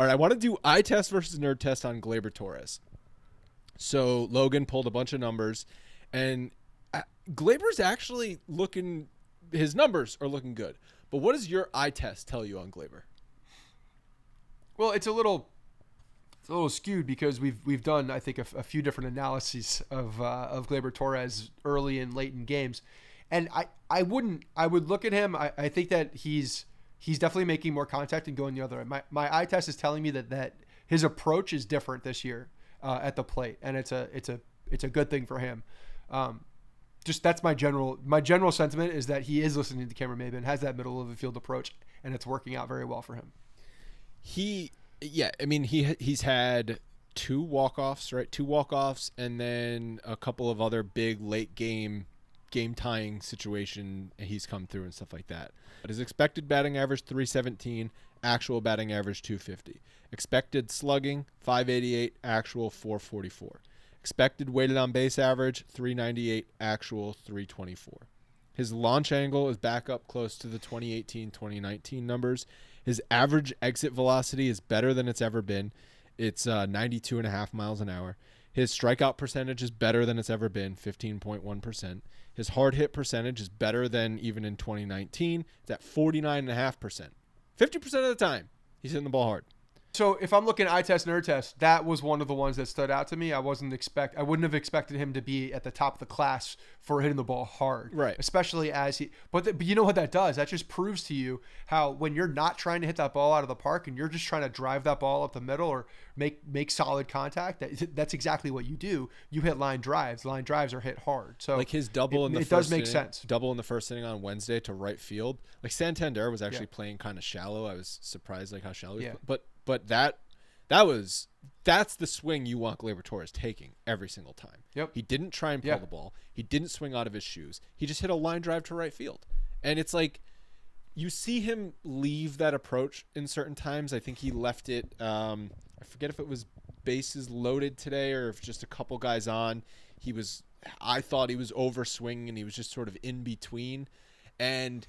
All right, I want to do eye test versus nerd test on Gleyber Torres. So Logan pulled a bunch of numbers, and Gleyber's actually looking. His numbers are looking good. But what does your eye test tell you on Gleyber? Well, it's a little skewed because we've done, I think, a few different analyses of Gleyber Torres early and late in games, and I would look at him. I think that he's definitely making more contact and going the other way. My eye test is telling me that his approach is different this year at the plate, and it's a good thing for him. Just that's my general sentiment is that he is listening to Cameron Maybin, has that middle of the field approach, and it's working out very well for him. He's had two walk-offs, right? Two walk-offs, and then a couple of other big late game tying situation he's come through and stuff like that. But his expected batting average 317, actual batting average 250. Expected slugging 588, actual 444. Expected weighted on base average 398, actual 324. His launch angle is back up close to the 2018-2019 numbers. His average exit velocity is better than it's ever been. It's 92.5 miles an hour. His strikeout percentage is better than it's ever been, 15.1%. His hard hit percentage is better than even in 2019. It's at 49.5%. 50% of the time, he's hitting the ball hard. So if I'm looking at eye test, nerd test, that was one of the ones that stood out to me. I wouldn't have expected him to be at the top of the class for hitting the ball hard, right? Especially as he. But you know what that does? That just proves to you how when you're not trying to hit that ball out of the park and you're just trying to drive that ball up the middle or make solid contact, that's exactly what you do. You hit line drives. Line drives are hit hard. So like his double in the it first does make inning, sense. Double in the first inning on Wednesday to right field. Like Santander was actually playing kind of shallow. I was surprised like how shallow he was. But that's the swing you want Gleyber Torres taking every single time. Yep. He didn't try and pull the ball. He didn't swing out of his shoes. He just hit a line drive to right field. And it's like you see him leave that approach in certain times. I think he left it I forget if it was bases loaded today or if just a couple guys on. I thought he was over swinging and he was just sort of in between. And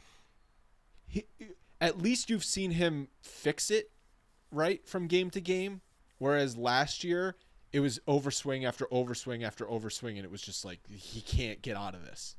at least you've seen him fix it right from game to game, whereas last year it was overswing after overswing after overswing, and it was just like he can't get out of this.